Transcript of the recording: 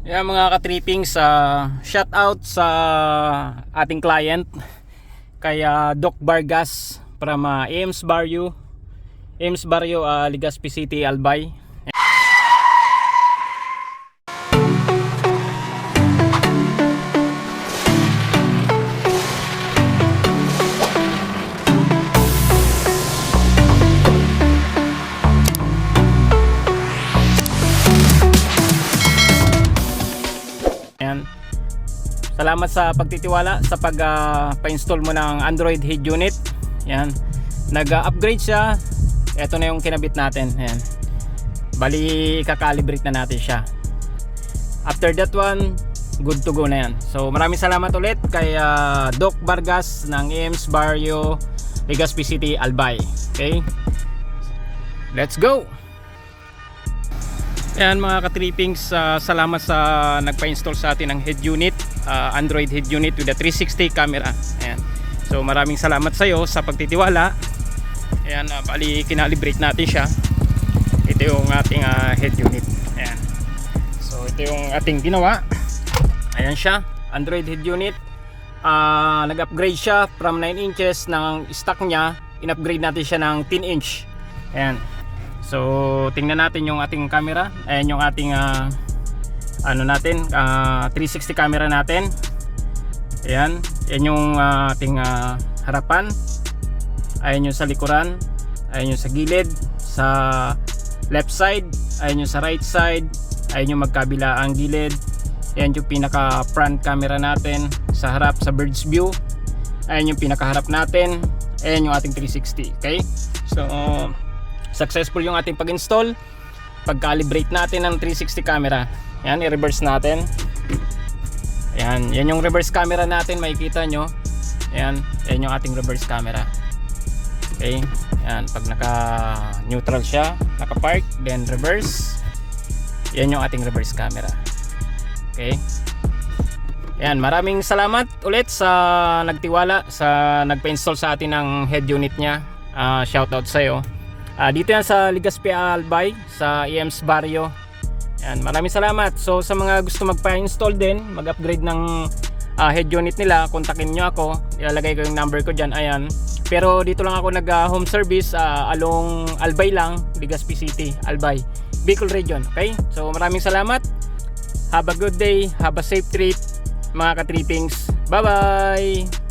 Yeah, mga ka-tripping, shout out sa ating client kay Doc Vargas from Ames Barrio, Legazpi City, Albay. Salamat sa pagtitiwala sa pa-install mo ng Android head unit. Yan. Nag-upgrade siya. Ito na yung kinabit natin. Yan. Bali, kakalibrate na natin siya. After that one, good to go na yan. So, maraming salamat ulit kay Doc Vargas ng Ames Barrio, Legazpi City, Albay. Okay? Let's go! Yan mga ka-trippings, salamat sa nagpa-install sa atin ng head unit, Android head unit with a 360 camera. Ayan. So maraming salamat sa iyo sa pagtitiwala. Ayan, bali kinalibrate natin siya. Ito yung ating head unit. Ayan. So ito yung ating ginawa. Ayan siya, Android head unit. Nag-upgrade siya from 9 inches ng stock niya. In-upgrade natin siya ng 10 inch. Ayan. So tingnan natin yung ating camera. Ayan yung ating 360 camera natin. Ayan, yan yung ating harapan. Ayan yung sa likuran. Ayan yung sa gilid, sa left side. Ayan yung sa right side. Ayan yung magkabila ang gilid. Ayan yung pinaka front camera natin sa harap, sa bird's view. Ayan yung pinaka harap natin. Ayan yung ating 360. Okay, so successful yung ating pag-install. Pag-calibrate natin ng 360 camera. Yan, i-reverse natin. Yan, yan yung reverse camera natin, makikita nyo. Yan, yan yung ating reverse camera. Okay, yan, pag naka-neutral siya, naka-park, then reverse. Yan yung ating reverse camera. Okay. Yan, maraming salamat ulit sa nagtiwala, sa nagpa-install sa atin ng head unit niya. Shoutout sa'yo. Dito yan sa Legazpi Albay, sa Ames Barrio. Yan, maraming salamat. So sa mga gusto magpa-install din, mag-upgrade ng head unit nila, kontakin nyo ako. Ilalagay ko yung number ko dyan. Ayan. Pero dito lang ako nag-home service along Albay lang, Legazpi City, Albay, Bicol Region. Okay? So maraming salamat. Have a good day. Have a safe trip, mga ka-trippings. Bye-bye!